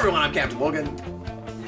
everyone, I'm Captain Logan.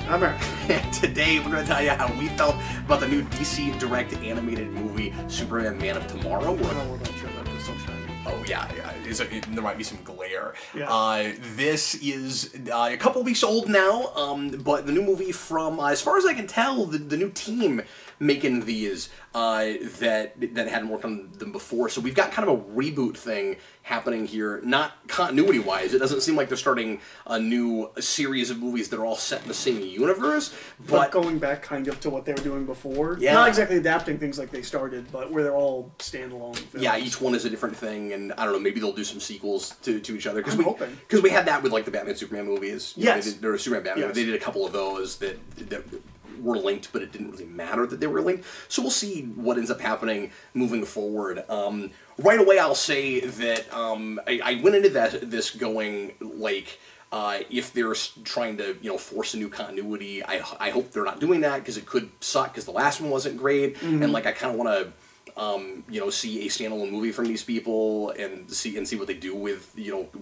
I'm Eric. And today we're going to tell you how we felt about the new DC Direct animated movie, Superman Man of Tomorrow. We're not sure that it's so shiny. Oh yeah. There might be some glare. Yeah. This is a couple weeks old now, but the new movie from, as far as I can tell, the new team making these that hadn't worked on them before. So we've got kind of a reboot thing happening here, not continuity-wise. It doesn't seem like they're starting a new series of movies that are all set in the same universe, but going back kind of to what they were doing before. Yeah. Not exactly adapting things like they started, but where they're all standalone films. Yeah, each one is a different thing, and I don't know, maybe they'll do some sequels to each other. I'm hoping. Because we had that with like the Batman Superman movies. Yes. There was Superman Batman. Yes. They did a couple of those that were linked, but it didn't really matter that they were linked. So we'll see what ends up happening moving forward. Right away, I'll say that I went into this going like, if they're trying to force a new continuity, I hope they're not doing that, because it could suck, because the last one wasn't great, and like I kind of want to see a standalone movie from these people and see what they do with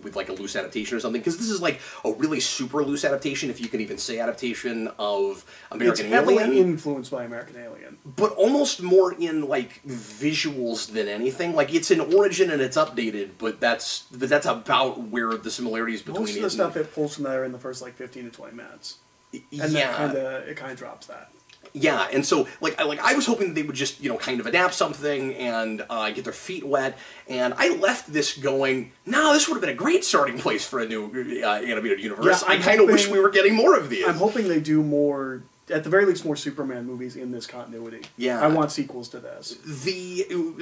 with like a loose adaptation or something, because this is like a really super loose adaptation, if you can even say adaptation, of American Alien. It's heavily influenced by American Alien, but almost more in like visuals than anything. Like it's an origin and it's updated, but that's about where the similarities between most of the stuff it pulls from there in the first like 15 to 20 minutes, and then it kind of drops that. Yeah, and so like I was hoping they would just kind of adapt something and get their feet wet, and I left this going, no, this would have been a great starting place for a new animated universe. Yeah, I kind of wish we were getting more of these. I'm hoping they do more, at the very least, more Superman movies in this continuity. Yeah, I want sequels to this.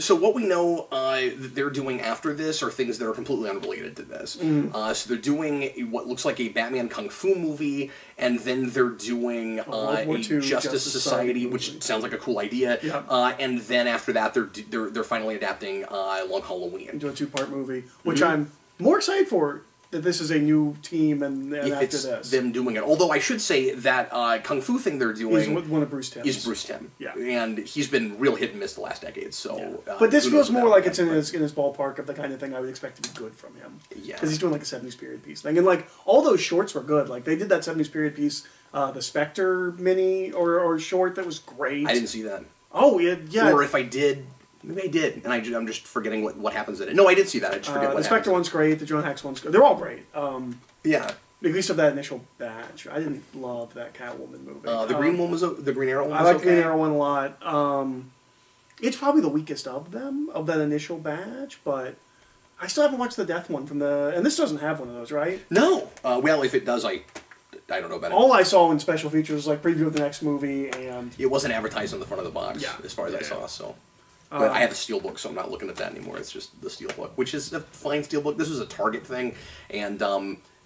So what we know that they're doing after this are things that are completely unrelated to this. So they're doing what looks like a Batman Kung Fu movie, and then they're doing a Justice Society, which sounds like a cool idea. Yep. And then after that, they're finally adapting Long Halloween into a 2-part movie, which I'm more excited for. That this is a new team, and if after it's this, them doing it. Although I should say that Kung Fu thing they're doing is one of Bruce Timm's. Is Bruce Timm. Yeah, and he's been real hit and miss the last decade. So, but this feels more like it's in his ballpark of the kind of thing I would expect to be good from him. Yeah, because he's doing like a 70s period piece thing, and like all those shorts were good. Like they did that 70s period piece, the Spectre mini or short that was great. I didn't see that. Oh yeah. Or if I did. Maybe I did, and I'm just forgetting what happens in it. No, I did see that. I just forget what the Spectre one's great. The John Hex one's good. They're all great. Yeah. At least of that initial batch. I didn't love that Catwoman movie. The Green one was the Green Arrow one. I like the Green Arrow one a lot. It's probably the weakest of them, of that initial batch, but I still haven't watched the Death one from the. And this doesn't have one of those, right? No. Well, if it does, I don't know about it. All I saw in special features was like preview of the next movie, and it wasn't advertised on the front of the box, as far as I saw. So. But I have a steelbook, so I'm not looking at that anymore. It's just the steelbook, which is a fine steelbook. This was a Target thing, and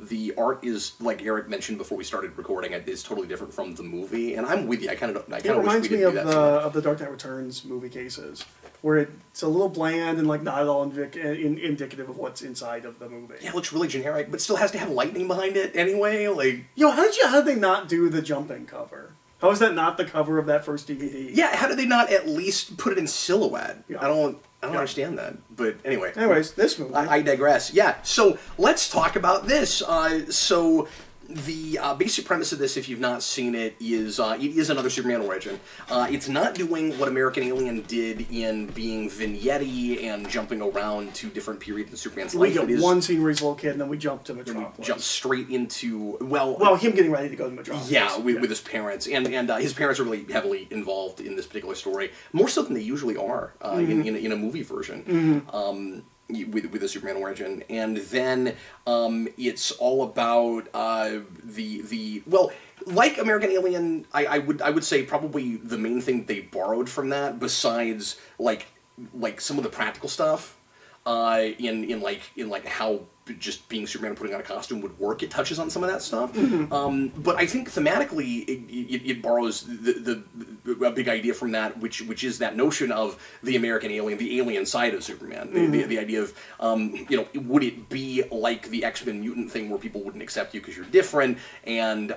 the art is, like Eric mentioned before we started recording, is totally different from the movie. And I'm with you. I kind of wish we didn't do that. It reminds me of the Dark Knight Returns movie cases, where it's a little bland and like not at all indicative of what's inside of the movie. Yeah, it looks really generic, but still has to have lightning behind it anyway. Like, how did they not do the jumping cover? How is that not the cover of that first DVD? Yeah, how did they not at least put it in silhouette? Yeah. I don't understand that. But anyway. Anyways, this movie. I digress. Yeah, so let's talk about this. So the basic premise of this, if you've not seen it, is another Superman origin. It's not doing what American Alien did in being vignette-y and jumping around to different periods in Superman's life. We get one scene where he's a little kid, and then we jump to Metropolis. We jump straight into, well, him getting ready to go to Metropolis. Yeah, with his parents. And his parents are really heavily involved in this particular story, more so than they usually are in a movie version. With the Superman origin, and then it's all about well, like American Alien, I would say probably the main thing they borrowed from that, besides like some of the practical stuff, in how just being Superman and putting on a costume would work. It touches on some of that stuff, but I think thematically it borrows a big idea from that, which is that notion of the American alien, the alien side of Superman, the idea of would it be like the X-Men mutant thing where people wouldn't accept you because you're different, and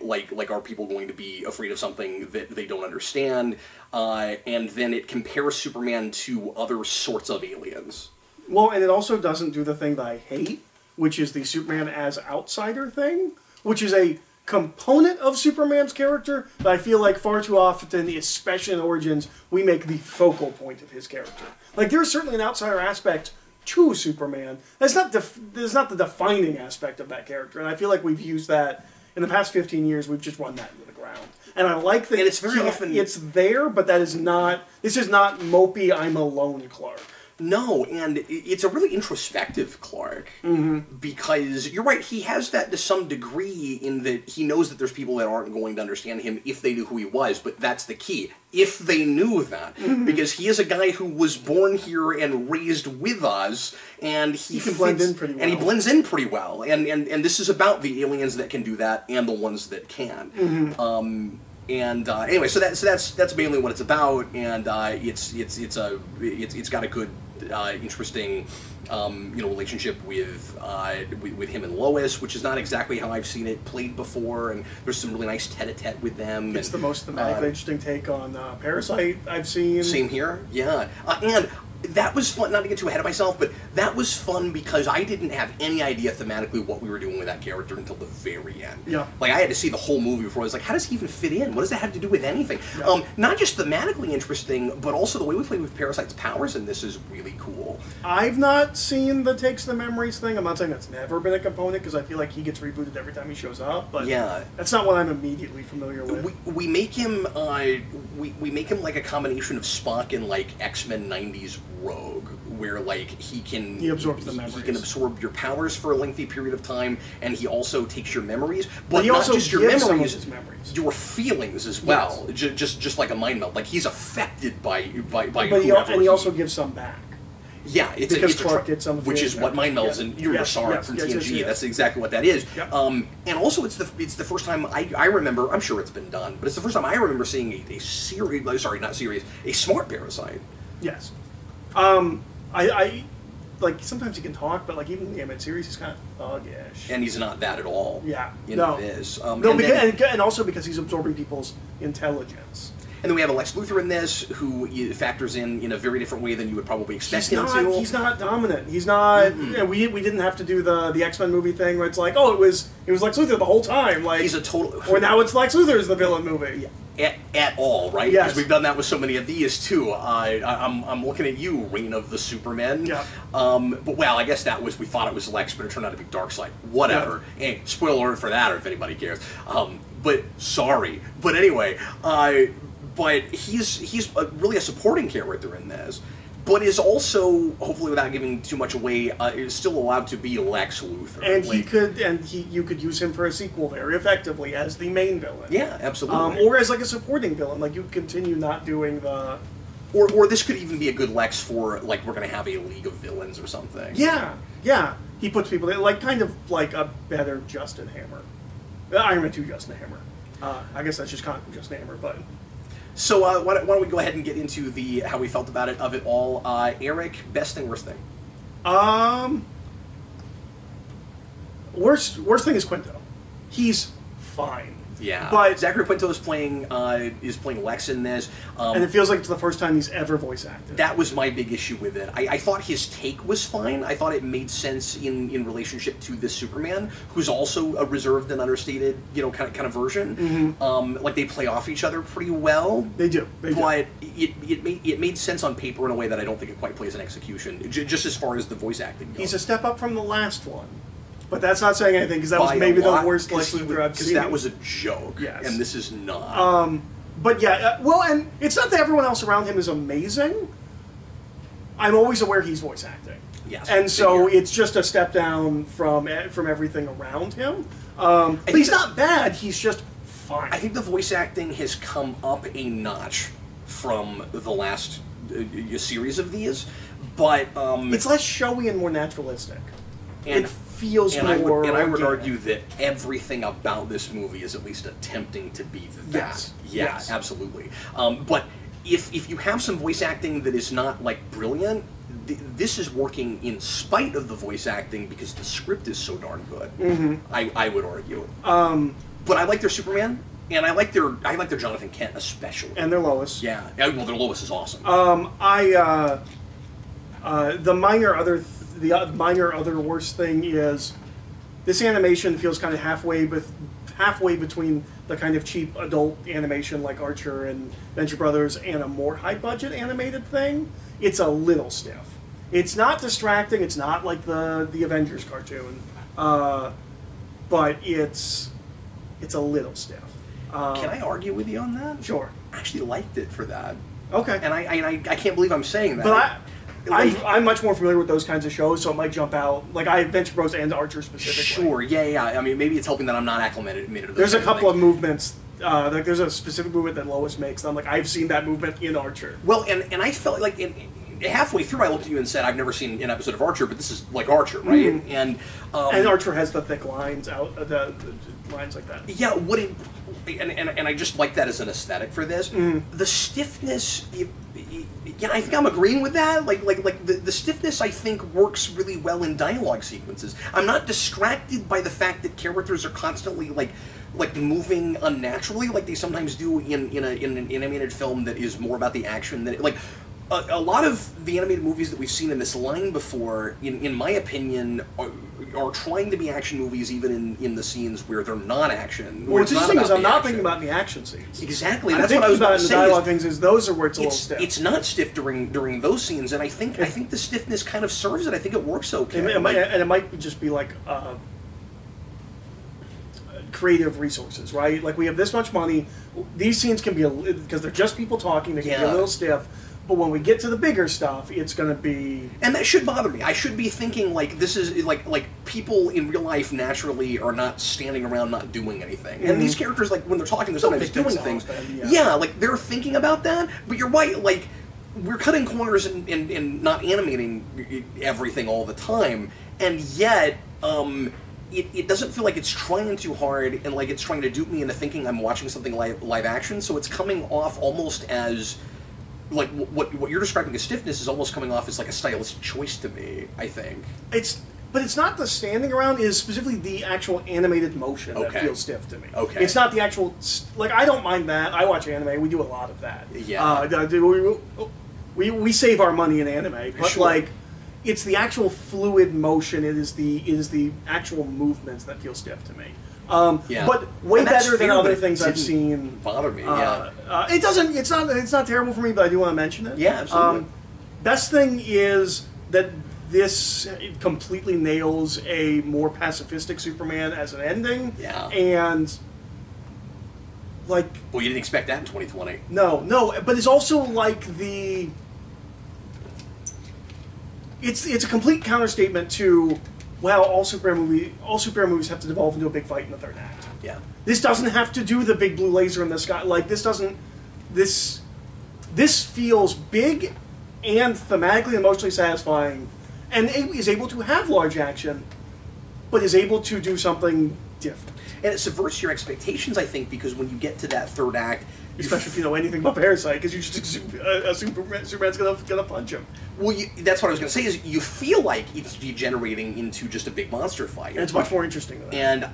like are people going to be afraid of something that they don't understand, and then it compares Superman to other sorts of aliens. Well, and it also doesn't do the thing that I hate, which is the Superman as outsider thing, which is a component of Superman's character, but I feel like far too often, especially in Origins, we make the focal point of his character. Like, there's certainly an outsider aspect to Superman. That's not the defining aspect of that character, and I feel like we've used that in the past 15 years. We've just run that into the ground, and I like that. And it's very often it's there, but that is not. This is not mopey. I'm alone, Clark. No, and it's a really introspective Clark, because you're right, he has that to some degree in that he knows that there's people that aren't going to understand him if they knew who he was, but that's the key. If they knew that, because he is a guy who was born here and raised with us, and he can blend in pretty well. And he blends in pretty well, and this is about the aliens that can do that and the ones that can. Anyway, so that's mainly what it's about, and it's got a good, interesting, relationship with him and Lois, which is not exactly how I've seen it played before, and there's some really nice tete-a-tete with them. It's the most thematically interesting take on Parasite I've seen. Same here, yeah, and that was fun, not to get too ahead of myself, but that was fun because I didn't have any idea thematically what we were doing with that character until the very end. Yeah. Like, I had to see the whole movie before I was like, how does he even fit in? What does that have to do with anything? Yeah. Not just thematically interesting, but also the way we play with Parasite's powers in this is really cool. I've not seen the takes the memories thing. I'm not saying that's never been a component, because I feel like he gets rebooted every time he shows up, but yeah, that's not what I'm immediately familiar with. We make him we make him like a combination of Spock and like X-Men 90s Rogue, where like he absorbs the memories. He can absorb your powers for a lengthy period of time, and he also takes your memories, but he not also just your gives memories, some of his memories, your feelings as well. Yes. Just like a mind melt, like he's affected by but he also gives some back. Yeah, it's Clark gets some of which his is what Mind Melds and you saw it from TNG. That's exactly what that is. Yep. And also, it's the first time I remember. I'm sure it's been done, but it's the first time I remember seeing a smart Parasite. Yes. I like, sometimes he can talk, but like even in the animated series, he's kind of thuggish. And he's not that at all. Yeah. In this. And also because he's absorbing people's intelligence. And then we have a Lex Luthor in this, who factors in a very different way than you would probably expect him to. He's not dominant. He's not. We didn't have to do the X-Men movie thing where it's like, oh, it was Lex Luthor the whole time. Like, he's a total. Or now it's Lex Luthor's the villain movie. At all, right? Yes. Because we've done that with so many of these too. I'm looking at you, Reign of the Supermen. Yeah. But I guess we thought it was Lex, but it turned out to be Darkseid. Whatever. Yeah. Hey, spoiler alert for that, or if anybody cares. But sorry. But anyway, but he's really a supporting character in this, but is also, hopefully without giving too much away, is still allowed to be Lex Luthor. And you could use him for a sequel very effectively as the main villain. Yeah, absolutely. Or as like a supporting villain, like you continue not doing the. Or this could even be a good Lex for, like, we're going to have a League of Villains or something. Yeah. He puts people in, like, kind of like a better Justin Hammer. Iron Man 2 Justin Hammer. I guess that's just kind of Justin Hammer, but. So why don't we go ahead and get into how we felt about it all. Eric, best thing, worst thing? Worst thing is Quinto. He's fine. Yeah, but Zachary Quinto is playing Lex in this, and it feels like it's the first time he's ever voice acted. That was my big issue with it. I thought his take was fine. I thought it made sense in relationship to this Superman, who's also a reserved and understated, kind of version. Like, they play off each other pretty well. They do. But it made sense on paper in a way that I don't think it quite plays in execution. Just as far as the voice acting goes. He's a step up from the last one. But that's not saying anything, because that was maybe the worst Lex Luthor I've seen. Because that was a joke, yes. And this is not. But yeah, and it's not that everyone else around him is amazing. I'm always aware he's voice acting. Yes. And so it's just a step down from everything around him. But he's not bad, he's just fine. I think the voice acting has come up a notch from the last series of these, but... it's less showy and more naturalistic. It feels more. I would argue that everything about this movie is at least attempting to be that. Yes. Yeah, yes. Absolutely. But if you have some voice acting that is not, like, brilliant, this is working in spite of the voice acting because the script is so darn good. I would argue. But I like their Superman. And I like their Jonathan Kent especially. And their Lois. Yeah. Well, their Lois is awesome. The minor other worst thing is this animation feels kind of halfway between the kind of cheap adult animation like Archer and Venture Brothers and a more high budget animated thing. It's a little stiff. It's not distracting. It's not like the Avengers cartoon, but it's a little stiff. Can I argue with you on that? Sure. I actually liked it for that. Okay. And I can't believe I'm saying that. But I'm much more familiar with those kinds of shows, so it might jump out. Like, I have Venture Bros and Archer specifically. Sure, yeah. I mean, maybe it's helping that I'm not acclimated to those. There's a couple of movements. Like, there's a specific movement that Lois makes. That I'm like, I've seen that movement in Archer. Well, and I felt like halfway through, I looked at you and said, "I've never seen an episode of Archer, but this is like Archer, right?" Mm-hmm. And Archer has the thick lines out, the lines like that. Yeah, and I just like that as an aesthetic for this. The stiffness, yeah, I think I'm agreeing with that. Like the stiffness, I think, works really well in dialogue sequences. I'm not distracted by the fact that characters are constantly like moving unnaturally, like they sometimes do in an animated film that is more about the action than a lot of the animated movies that we've seen in this line before, in my opinion, are trying to be action movies even in the scenes where they're not action. Well, what's interesting is I'm not thinking about the action scenes. Exactly. That's what I was about to say. The dialogue things is those are where it's a little stiff. It's not stiff during those scenes, and I think the stiffness kind of serves it. I think it works okay. And it might just be like creative resources, right? Like, we have this much money. These scenes can be because they're just people talking. They can be a little stiff. But when we get to the bigger stuff, it's going to be... And that should bother me. I should be thinking, like, this is, like people in real life naturally are not standing around not doing anything. And these characters, like, when they're talking, they're sometimes doing things. Yeah, like, they're thinking about that. But you're right, like, we're cutting corners and not animating everything all the time. And yet, it doesn't feel like it's trying too hard and, like, it's trying to dupe me into thinking I'm watching something live action. So it's coming off almost as... like what you're describing as stiffness is almost coming off as like a stylistic choice to me, I think. But it's not the standing around, it is specifically the actual animated motion that feels stiff to me. Okay. It's not the actual, like, I don't mind that. I watch anime, we do a lot of that. Yeah. We save our money in anime, but like, it's the actual fluid motion, it is the actual movements that feel stiff to me. But way better than other things I've seen. Bother me. It doesn't. It's not terrible for me, but I do want to mention it. Yeah, absolutely. Best thing is that this completely nails a more pacifistic Superman as an ending. Yeah. And like. Well, you didn't expect that in 2020. No, but it's also like the. It's a complete counterstatement to. Well, all superhero movies have to devolve into a big fight in the third act. Yeah. This doesn't have to do the big blue laser in the sky. Like, this doesn't... This feels big and thematically and emotionally satisfying, and is able to have large action, but is able to do something different. And it subverts your expectations, I think, because when you get to that third act... Especially if you know anything about Parasite, because you just Superman's gonna punch him. Well, that's what I was going to say, is you feel like it's degenerating into just a big monster fight. And it's much more interesting than that. And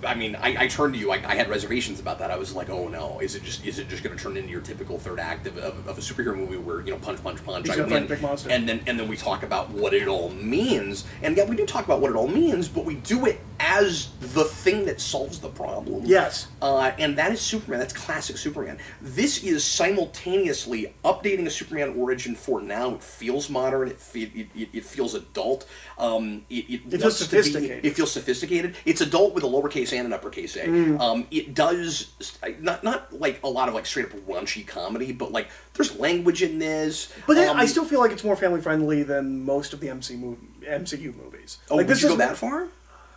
I mean, I turned to you, I had reservations about that. I was like, oh no, is it just going to turn into your typical third act of a superhero movie where, you know, punch, He's gonna fight a big monster. And then we talk about what it all means. And yeah, we do talk about what it all means, but we do it as the thing that solves the problem. Yes. And that is Superman. That's classic Superman. This is simultaneously updating a Superman origin for now. It feels modern. It feels adult. It feels sophisticated. It feels sophisticated. It's adult with a lowercase and an uppercase A. It does not like a lot of like straight up raunchy comedy, but like there's language in this. But I still feel like it's more family friendly than most of the MCU movies. Oh, like, would you go that far?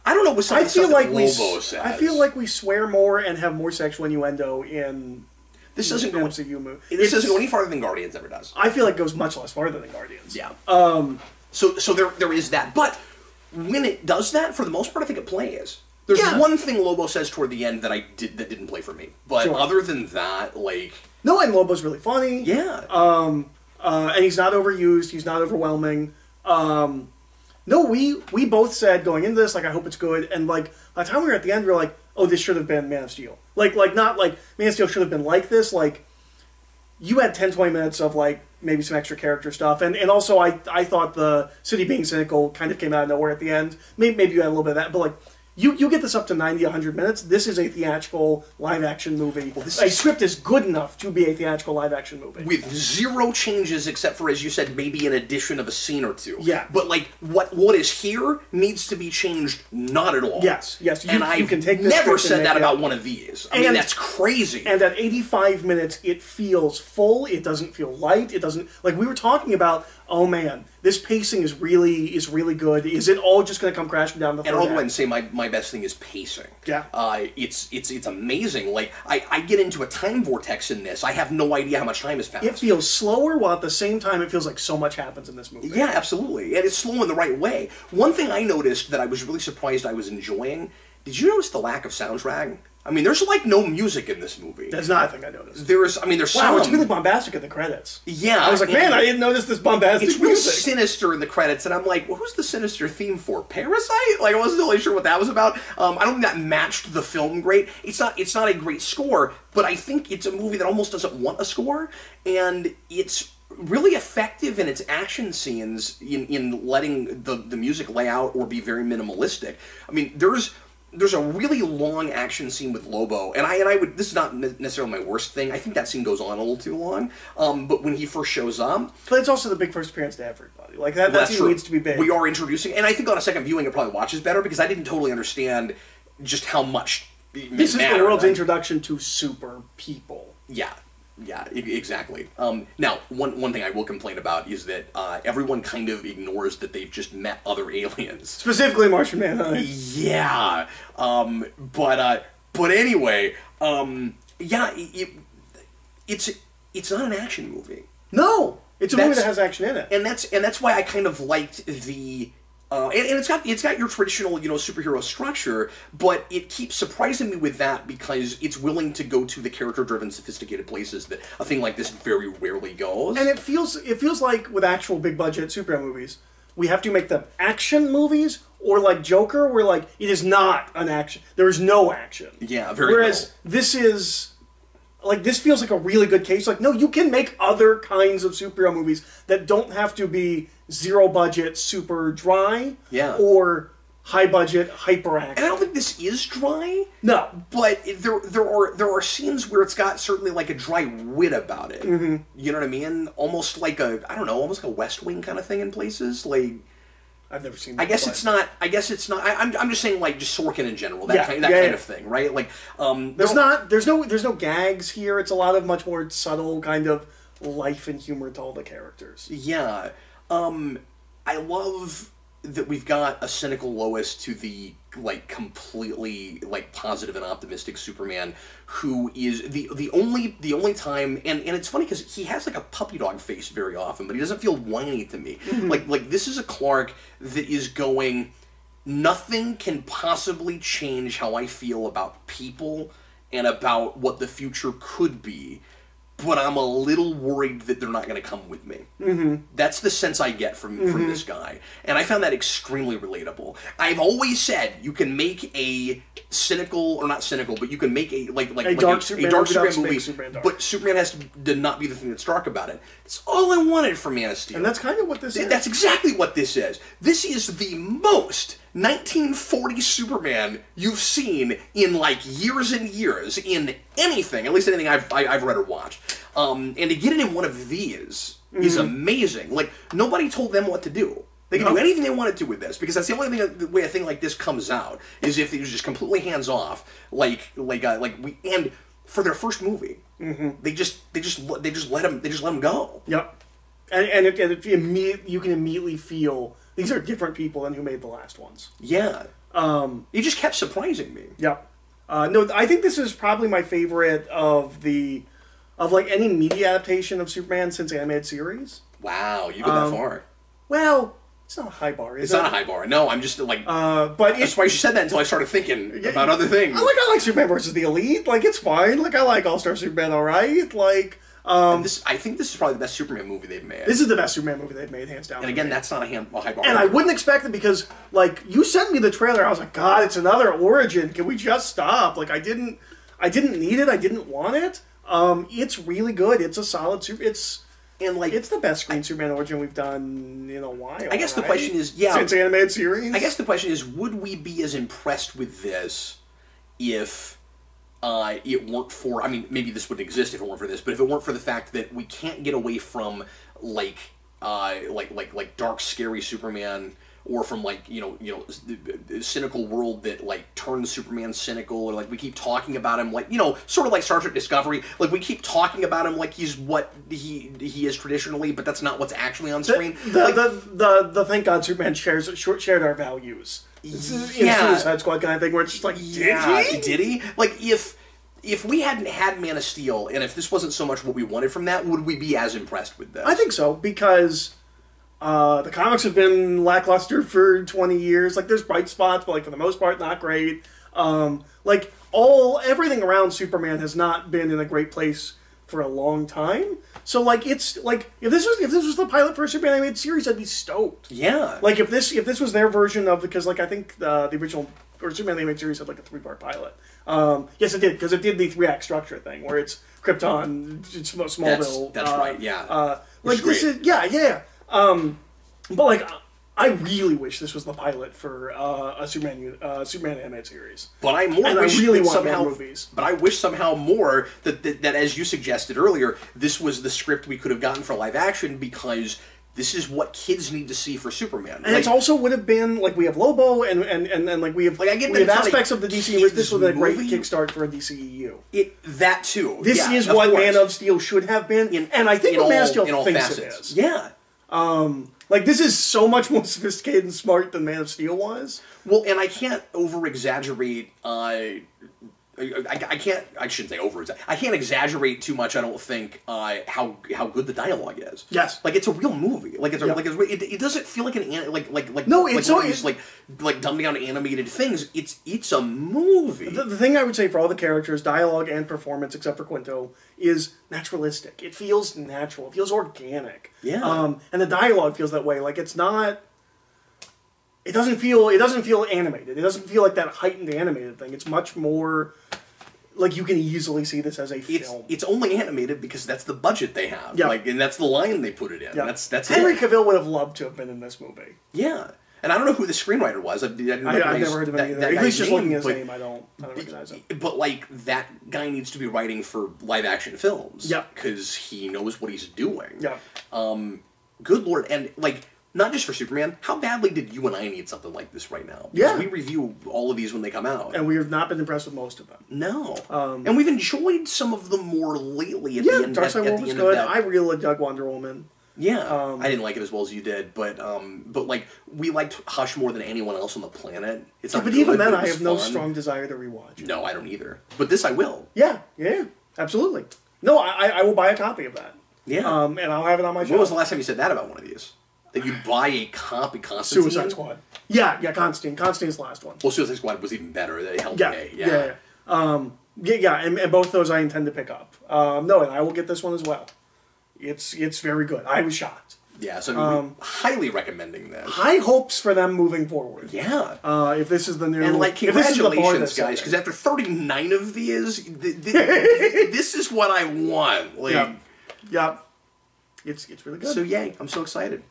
I don't know. With I feel like we swear more and have more sexual innuendo in this doesn't go MCU movie. This doesn't go any farther than Guardians ever does. I feel like it goes much less farther than Guardians. Yeah. So there is that, but when it does that, for the most part, I think it plays. There's one thing Lobo says toward the end that didn't play for me, but other than that, like no, and Lobo's really funny. Yeah. And he's not overused. He's not overwhelming. No, we both said going into this, like, I hope it's good, and like by the time we were at the end, we were like, oh, this should have been Man of Steel. Like not like Man of Steel should have been like this. Like, you had 10-20 minutes of like maybe some extra character stuff, and also I thought the city being cynical kind of came out of nowhere at the end. Maybe you had a little bit of that, but like. You get this up to 90, 100 minutes. This is a theatrical live-action movie. Well, a script is good enough to be a theatrical live-action movie. With zero changes except for, as you said, maybe an addition of a scene or two. Yeah. But, like, what is here needs to be changed not at all. Yes. You can take this never said that about one of these. I mean, that's crazy. And at 85 minutes, it feels full. It doesn't feel light. It doesn't... Like, we were talking about, oh, man, this pacing is really good. Is it all just going to come crashing down the third act? And I'll go ahead and say my best thing is pacing. Yeah. It's amazing. Like, I get into a time vortex in this. I have no idea how much time has passed. It feels slower, while at the same time it feels like so much happens in this movie. Yeah, absolutely. And it's slow in the right way. One thing I noticed that I was really surprised I was enjoying, did you notice the lack of soundtrack? I mean, there's like no music in this movie. That's not a thing I noticed. There's some. Wow, it's really bombastic in the credits. Yeah. I was like, man, I didn't notice this bombastic It's real music. sinister in the credits, and I'm like, well, who's the sinister theme for? Parasite? Like, I wasn't really sure what that was about. I don't think that matched the film great. It's not a great score, but I think it's a movie that almost doesn't want a score, and it's really effective in its action scenes in letting the music lay out or be very minimalistic. I mean, there's a really long action scene with Lobo, and I would, this is not necessarily my worst thing. I think that scene goes on a little too long. But when he first shows up, but it's also the big first appearance to everybody. Like that scene needs to be big. We are introducing, and I think on a second viewing it probably watches better because I didn't totally understand just how much this is the world's introduction to super people. Yeah, exactly. Now, one thing I will complain about is that everyone kind of ignores that they've just met other aliens. Specifically Martian Manhunter. Yeah. But anyway, yeah, it's not an action movie. No! It's a movie that has action in it. And that's why I kind of liked the... and it's got your traditional, superhero structure, but it keeps surprising me with that because it's willing to go to the character-driven, sophisticated places that a thing like this very rarely goes. And it feels like with actual big-budget superhero movies, we have to make them action movies, or like Joker, where like it is not an action. There is no action. Yeah, very. Whereas this is. Like, this feels like a really good case. Like, no, you can make other kinds of superhero movies that don't have to be zero-budget, super dry, or high-budget, hyper-action. And I don't think this is dry. No. But there are scenes where it's got certainly, like, a dry wit about it. Mm-hmm. You know what I mean? Almost like almost like a West Wing kind of thing in places. Like... I've never seen that. I guess it's not. I'm just saying, like, just Sorkin in general. That kind of thing, right? Like, there's no gags here. It's a lot of much more subtle kind of life and humor to all the characters. Yeah, I love that we've got a cynical Lois to the like completely like positive and optimistic Superman, who is the only time, and it's funny because he has like a puppy dog face very often, but he doesn't feel whiny to me. Mm-hmm. Like this is a Clark that is going, nothing can possibly change how I feel about people and about what the future could be, but I'm a little worried that they're not going to come with me. Mm-hmm. That's the sense I get from this guy. And I found that extremely relatable. I've always said you can make a cynical, or not cynical, but you can make a dark Superman movie, but Superman has to not be the thing that's dark about it. That's all I wanted from Man of Steel. And that's kind of what this is. That's exactly what this is. This is the most 1940 Superman you've seen in like years and years in anything, at least anything I've read or watched. And to get it in one of these is amazing. Like, nobody told them what to do. They can do anything they wanted to with this, because that's the only thing, the way a thing like this comes out is if it was just completely hands off, and for their first movie, they just let him go. Yep, and you can immediately feel these are different people than who made the last ones. Yeah, it just kept surprising me. Yep. No, I think this is probably my favorite of like any media adaptation of Superman since animated series. Wow, you go that far. Well, it's not a high bar, is it? It's not a high bar. No, I'm just like... but that's why you said that until I started thinking about other things. I like Superman versus the Elite. Like, it's fine. Like, I like All-Star Superman alright. Like, I think this is probably the best Superman movie they've made. This is the best Superman movie they've made, hands down. And again, that's not a high bar. And I wouldn't expect it because, like, you sent me the trailer. I was like, God, it's another origin. Can we just stop? Like, I didn't need it. I didn't want it. It's really good. It's a solid And like, it's the best screen Superman origin we've done in a while. I guess the right? question is, yeah, since animated series. I guess the question is, would we be as impressed with this if it weren't for? I mean, maybe this wouldn't exist if it weren't for this, but if it weren't for the fact that we can't get away from like dark, scary Superman, or from like the cynical world that like turns Superman cynical, or like we keep talking about him like sort of like Star Trek Discovery, like we keep talking about him like he's what he is traditionally, but that's not what's actually on screen. The thank God Superman shared our values. Yeah, Suicide Squad kind of thing where it's just like, did he? Like if we hadn't had Man of Steel, and if this wasn't so much what we wanted from that, would we be as impressed with this? I think so, because the comics have been lackluster for 20 years. Like, there's bright spots, but like for the most part, not great. Like everything around Superman has not been in a great place for a long time. So like, it's like if this was the pilot for a Superman animated series, I'd be stoked. Yeah. Like if this was their version of, because like I think the original or Superman animated series had like a 3-part pilot. Yes, it did, because it did the 3-act structure thing where it's Krypton, it's Smallville. That's right. Yeah. Like this is yeah. But like, I really wish this was the pilot for a Superman animated series. But I really want more movies. But I wish somehow more that as you suggested earlier, this was the script we could have gotten for live action, because this is what kids need to see for Superman. And it also would have been like, we have Lobo and like we have aspects of the DC. This would have been a great kickstart for a DCEU. That too. This is what Man of Steel should have been, and I think what Man of Steel thinks it is. Yeah. Like, this is so much more sophisticated and smart than Man of Steel was. Well, and I can't over-exaggerate, I shouldn't say over-exaggerate. I can't exaggerate too much, I don't think, how good the dialogue is. Yes. Like, it's a real movie. Like, it doesn't feel like like dumbed down animated things. It's a movie. The thing I would say for all the characters, dialogue and performance, except for Quinto, is naturalistic. It feels natural. It feels organic. Yeah. And the dialogue feels that way. Like, it's not... It doesn't feel animated. It doesn't feel like that heightened animated thing. It's much more like you can easily see this as a film. It's only animated because that's the budget they have. Yeah. Like, and that's the line they put it in. Yeah. That's Henry it. Cavill would have loved to have been in this movie. Yeah. And I don't know who the screenwriter was. I've never heard of him either. At least just looking at his name, I don't recognize him. But like, that guy needs to be writing for live action films. Yep. Because he knows what he's doing. Yep. Good Lord. And like, not just for Superman, how badly did you and I need something like this right now? Because yeah. we review all of these when they come out. And we have not been impressed with most of them. No. And we've enjoyed some of them more lately at the end. Dark Side World was good. I really dug Wonder Woman. Yeah. I didn't like it as well as you did, but like, we liked Hush more than anyone else on the planet. It's not but good, even then, but I have no fun. strong desire to rewatch it. No, I don't either. But this I will. Yeah, absolutely. No, I will buy a copy of that. Yeah. And I'll have it on my shelf. When was the last time you said that about one of these? That you'd buy a copy, Constantine? Suicide Squad. Yeah, Constantine. Constantine's the last one. Well, Suicide Squad was even better. They held and both those I intend to pick up. No, and I will get this one as well. It's very good. I was shocked. Yeah, so we're highly recommending this. High hopes for them moving forward. Yeah. If this is the new... And, like, congratulations, guys, because after 39 of these, this is what I want. Like, yeah. It's really good. So, yay. I'm so excited.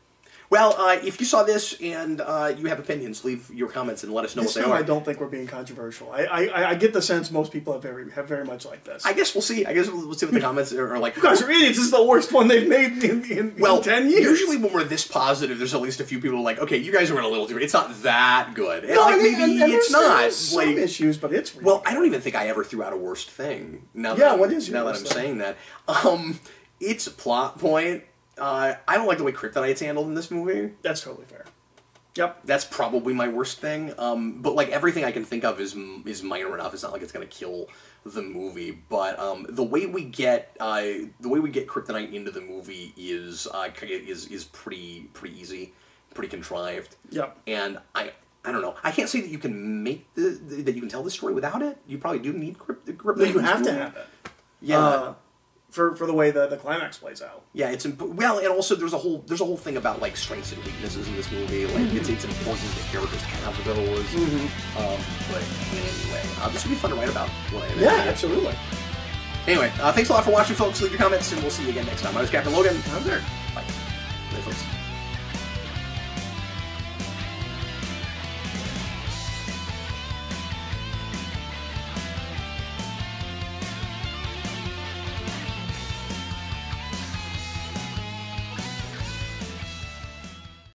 Well, if you saw this and you have opinions, leave your comments and let us know what they are. I don't think we're being controversial. I get the sense most people have very much like this. I guess we'll see. We'll see what the comments are like. You guys are idiots. This is the worst one they've made in 10 years. Usually when we're this positive, there's at least a few people like, okay, you guys are in a little too... It's not that good. And no, like, maybe it's not. Some issues, but it's really well, I don't even think I ever threw out a worst thing. Now that I'm saying that. It's a plot point. I don't like the way Kryptonite's handled in this movie. That's totally fair. Yep. That's probably my worst thing. But like everything I can think of is minor enough. It's not like it's gonna kill the movie. But the way we get Kryptonite into the movie is pretty easy, pretty contrived. Yep. And I don't know. I can't say that you can make that you can tell the story without it. You probably do need Kryptonite. No, you have to have it. Yeah. For the way the climax plays out. Yeah, it's and also there's a whole thing about like strengths and weaknesses in this movie. Like it's important that characters have those. But anyway, this would be fun to write about. Yeah, absolutely. Anyway, thanks a lot for watching, folks. Leave your comments, and we'll see you again next time. I was Captain Logan. I'm there. Bye. Bye, folks.